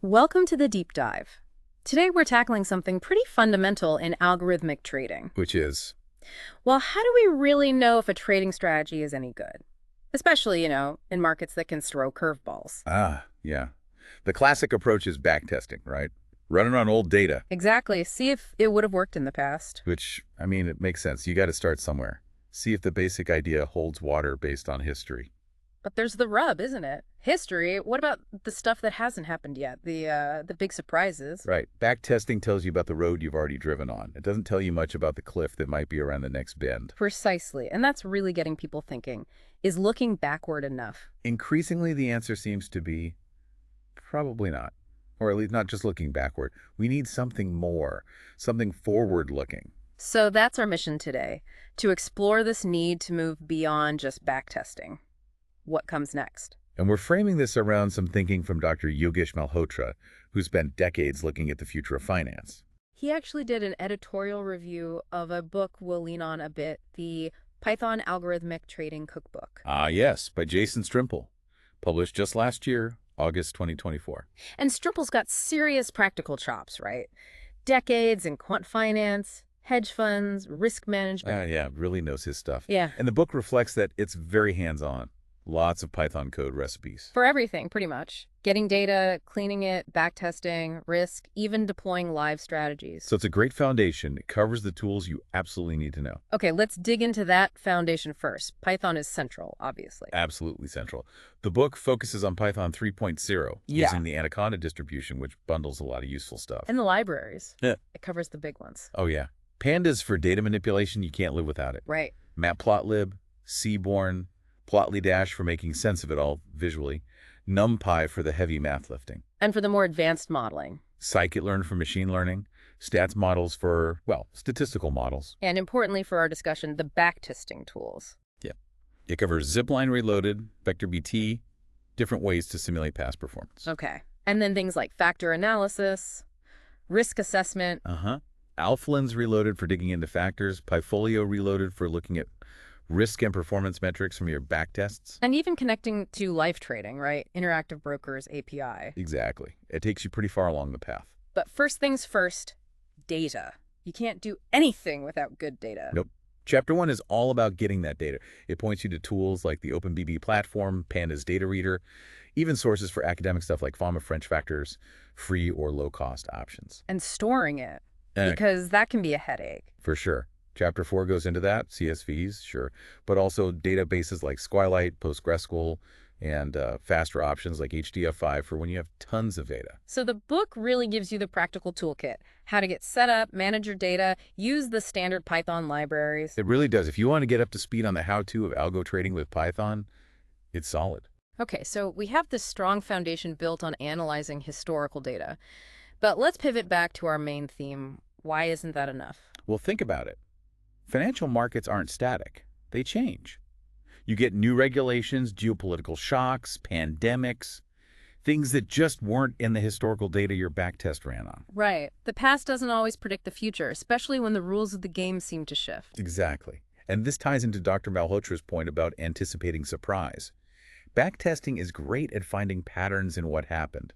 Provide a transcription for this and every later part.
Welcome to the deep dive. Today we're tackling something pretty fundamental in algorithmic trading. Which is, Well, how do we really know if a trading strategy is any good? Especially, in markets that can throw curveballs. yeah. The classic approach is backtesting, right? Running on old data, Exactly. See if it would have worked in the past. which, it makes sense. You got to start somewhere. See if the basic idea holds water based on history. But there's the rub, isn't it? History. What about the stuff that hasn't happened yet? The big surprises. Right. Backtesting tells you about the road you've already driven on. It doesn't tell you much about the cliff that might be around the next bend. Precisely. And that's really getting people thinking. Is looking backward enough? Increasingly, the answer seems to be probably not. Or at least not just looking backward. We need something more, something forward-looking. So that's our mission today, to explore this need to move beyond just backtesting. What comes next? And we're framing this around some thinking from Dr. Yogesh Malhotra, who spent decades looking at the future of finance. He actually did an editorial review of a book we'll lean on a bit, the Python Algorithmic Trading Cookbook. Yes, by Jason Strimple, published just last year, August 2024. And Strimple's got serious practical chops, right? Decades in quant finance, hedge funds, risk management. Yeah, really knows his stuff. Yeah, And the book reflects that it's very hands-on. Lots of Python code recipes. for everything, pretty much. Getting data, cleaning it, backtesting, risk, even deploying live strategies. So it's a great foundation. It covers the tools you absolutely need to know. Okay, let's dig into that foundation first. Python is central, obviously. Absolutely central. The book focuses on Python 3.0, using the Anaconda distribution, which bundles a lot of useful stuff. And the libraries. Yeah. It covers the big ones. Oh, yeah. Pandas for data manipulation, you can't live without it. Right. Matplotlib, Seaborn, Plotly Dash for making sense of it all visually, NumPy for the heavy math lifting, And for the more advanced modeling. scikit-learn for machine learning, stats models for, statistical models. And importantly for our discussion, the backtesting tools. Yeah. It covers zipline reloaded, vector BT, different ways to simulate past performance. Okay. And then things like factor analysis, risk assessment. Alphalins reloaded for digging into factors, Pyfolio reloaded for looking at risk and performance metrics from your backtests. And even connecting to life trading, right? Interactive Brokers API. Exactly. It takes you pretty far along the path. But first things first, data. You can't do anything without good data. Nope. Chapter 1 is all about getting that data. It points you to tools like the OpenBB platform, Pandas data reader, even sources for academic stuff like Fama French factors, free or low-cost options. And storing it, And because that can be a headache. for sure. Chapter 4 goes into that, CSVs, sure, but also databases like SQLite, PostgreSQL, and faster options like HDF5 for when you have tons of data. So the book really gives you the practical toolkit, how to get set up, manage your data, use the standard Python libraries. It really does. If you want to get up to speed on the how-to of algo trading with Python, it's solid. Okay, so we have this strong foundation built on analyzing historical data. But let's pivot back to our main theme. Why isn't that enough? Well, think about it. Financial markets aren't static. They change. You get new regulations, geopolitical shocks, pandemics, things that just weren't in the historical data your backtest ran on. Right. The past doesn't always predict the future, especially when the rules of the game seem to shift. Exactly. And this ties into Dr. Malhotra's point about anticipating surprise. Backtesting is great at finding patterns in what happened.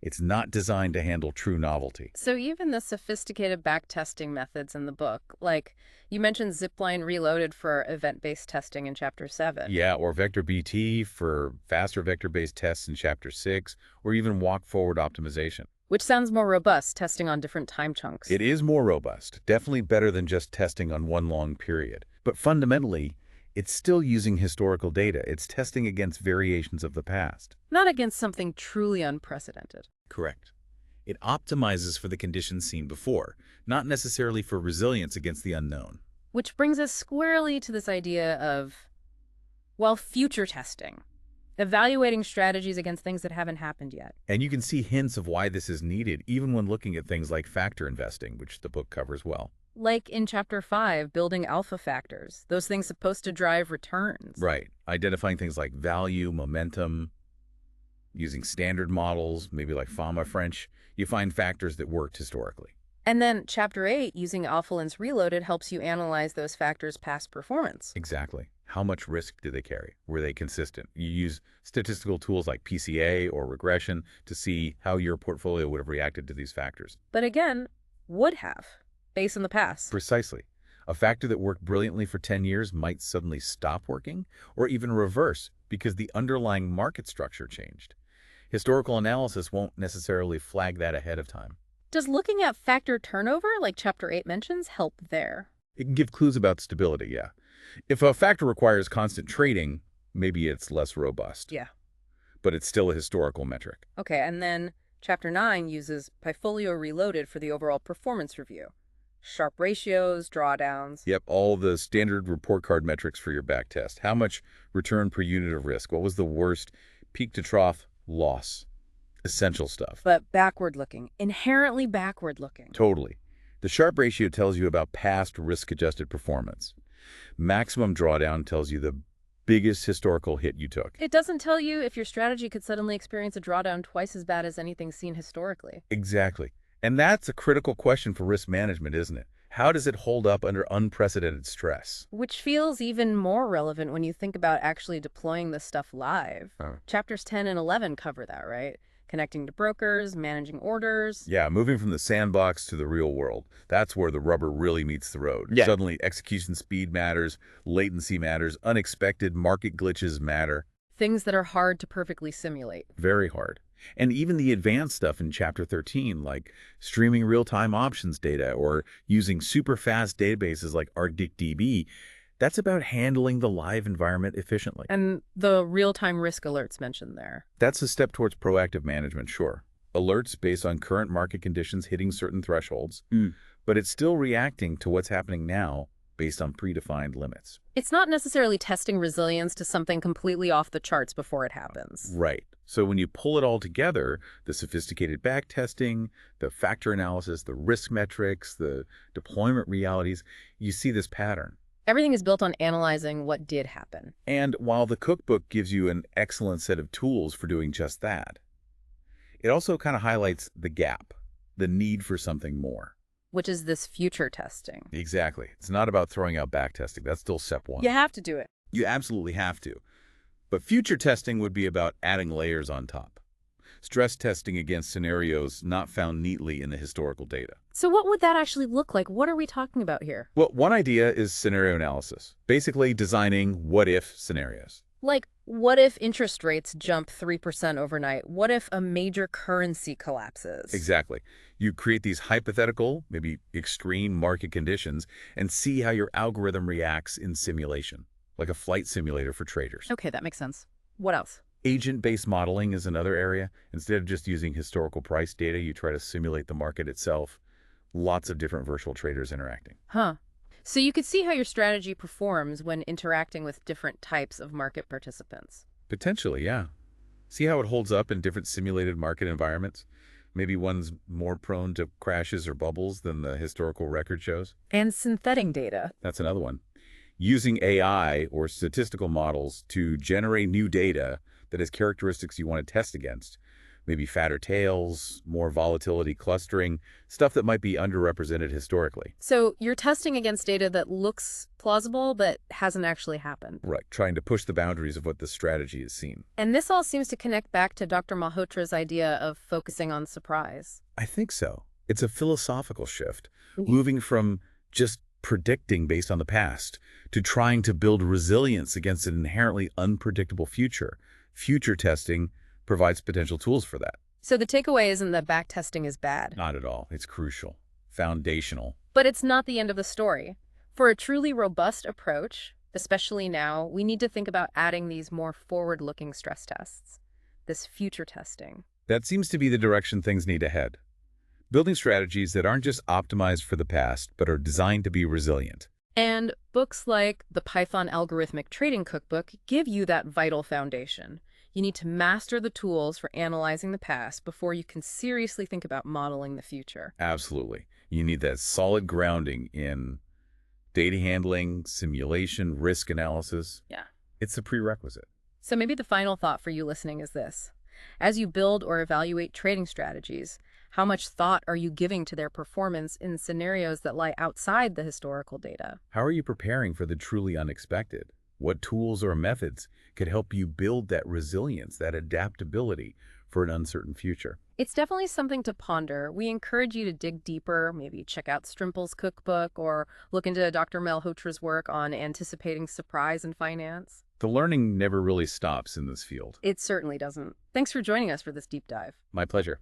It's not designed to handle true novelty. So even the sophisticated backtesting methods in the book, like you mentioned zipline reloaded for event-based testing in Chapter 7. Yeah, or vector BT for faster vector-based tests in Chapter 6, or even walk-forward optimization. Which sounds more robust, testing on different time chunks. It is more robust, definitely better than just testing on one long period. But fundamentally, it's still using historical data. It's testing against variations of the past. Not against something truly unprecedented. Correct. It optimizes for the conditions seen before, not necessarily for resilience against the unknown. Which brings us squarely to this idea of, well, future testing. Evaluating strategies against things that haven't happened yet. And you can see hints of why this is needed even when looking at things like factor investing, which the book covers well. Like in Chapter 5, building alpha factors. Those things supposed to drive returns. Right. Identifying things like value, momentum, using standard models, maybe like Fama French, you find factors that worked historically. And then Chapter 8, using AlphaLens Reloaded, helps you analyze those factors' past performance. Exactly. How much risk do they carry? Were they consistent? You use statistical tools like PCA or regression to see how your portfolio would have reacted to these factors. But again, would have, based on the past. Precisely. A factor that worked brilliantly for 10 years might suddenly stop working or even reverse because the underlying market structure changed. Historical analysis won't necessarily flag that ahead of time. Does looking at factor turnover, like Chapter 8 mentions, help there? It can give clues about stability, yeah. If a factor requires constant trading, maybe it's less robust, Yeah. but it's still a historical metric. Okay, and then Chapter 9 uses Portfolio Reloaded for the overall performance review. Sharp ratios, drawdowns. Yep, all the standard report card metrics for your back test. How much return per unit of risk? What was the worst peak to trough loss? Essential stuff. But backward-looking, inherently backward-looking. Totally. The Sharpe ratio tells you about past risk-adjusted performance. Maximum drawdown tells you the biggest historical hit you took. It doesn't tell you if your strategy could suddenly experience a drawdown twice as bad as anything seen historically. Exactly. And that's a critical question for risk management, isn't it? How does it hold up under unprecedented stress? Which feels even more relevant when you think about actually deploying this stuff live. Chapters 10 and 11 cover that, right? Connecting to brokers, managing orders. Yeah, moving from the sandbox to the real world. That's where the rubber really meets the road. Yeah. Suddenly, execution speed matters, latency matters, unexpected market glitches matter. Things that are hard to perfectly simulate. Very hard. And even the advanced stuff in Chapter 13, like streaming real-time options data or using super fast databases like ArcticDB, that's about handling the live environment efficiently. And the real-time risk alerts mentioned there. That's a step towards proactive management, sure. Alerts based on current market conditions hitting certain thresholds, but it's still reacting to what's happening now based on predefined limits. It's not necessarily testing resilience to something completely off the charts before it happens. Right. So when you pull it all together, the sophisticated back testing, the factor analysis, the risk metrics, the deployment realities, you see this pattern. Everything is built on analyzing what did happen. And while the cookbook gives you an excellent set of tools for doing just that, it also kind of highlights the gap, the need for something more. Which is this future testing. Exactly. It's not about throwing out back testing. That's still step one. You have to do it. You absolutely have to. But future testing would be about adding layers on top. Stress testing against scenarios not found neatly in the historical data. So what would that actually look like? What are we talking about here? Well, one idea is scenario analysis, basically designing what-if scenarios. Like, what if interest rates jump 3% overnight? What if a major currency collapses? Exactly. You create these hypothetical, maybe extreme market conditions and see how your algorithm reacts in simulation, like a flight simulator for traders. Okay, that makes sense. What else? Agent-based modeling is another area. Instead of just using historical price data, you try to simulate the market itself. Lots of different virtual traders interacting. Huh. So you could see how your strategy performs when interacting with different types of market participants. Potentially, yeah. See how it holds up in different simulated market environments? Maybe one's more prone to crashes or bubbles than the historical record shows. And synthetic data. That's another one. Using AI or statistical models to generate new data that has characteristics you want to test against. Maybe fatter tails, more volatility clustering, stuff that might be underrepresented historically. So you're testing against data that looks plausible but hasn't actually happened. Right, trying to push the boundaries of what the strategy has seen. And this all seems to connect back to Dr. Malhotra's idea of focusing on surprise. I think so. It's a philosophical shift, moving from just predicting based on the past to trying to build resilience against an inherently unpredictable future. Future testing provides potential tools for that. So the takeaway isn't that backtesting is bad. Not at all. It's crucial, foundational. But it's not the end of the story. For a truly robust approach, especially now, we need to think about adding these more forward-looking stress tests, this future testing. That seems to be the direction things need to head. Building strategies that aren't just optimized for the past, but are designed to be resilient. And books like the Python Algorithmic Trading Cookbook give you that vital foundation. You need to master the tools for analyzing the past before you can seriously think about modeling the future. Absolutely. You need that solid grounding in data handling, simulation, risk analysis. Yeah. It's a prerequisite. So maybe the final thought for you listening is this. As you build or evaluate trading strategies, how much thought are you giving to their performance in scenarios that lie outside the historical data? How are you preparing for the truly unexpected? What tools or methods could help you build that resilience, that adaptability for an uncertain future? It's definitely something to ponder. We encourage you to dig deeper, maybe check out Strimple's cookbook or look into Dr. Malhotra's work on anticipating surprise in finance. The learning never really stops in this field. It certainly doesn't. Thanks for joining us for this deep dive. My pleasure.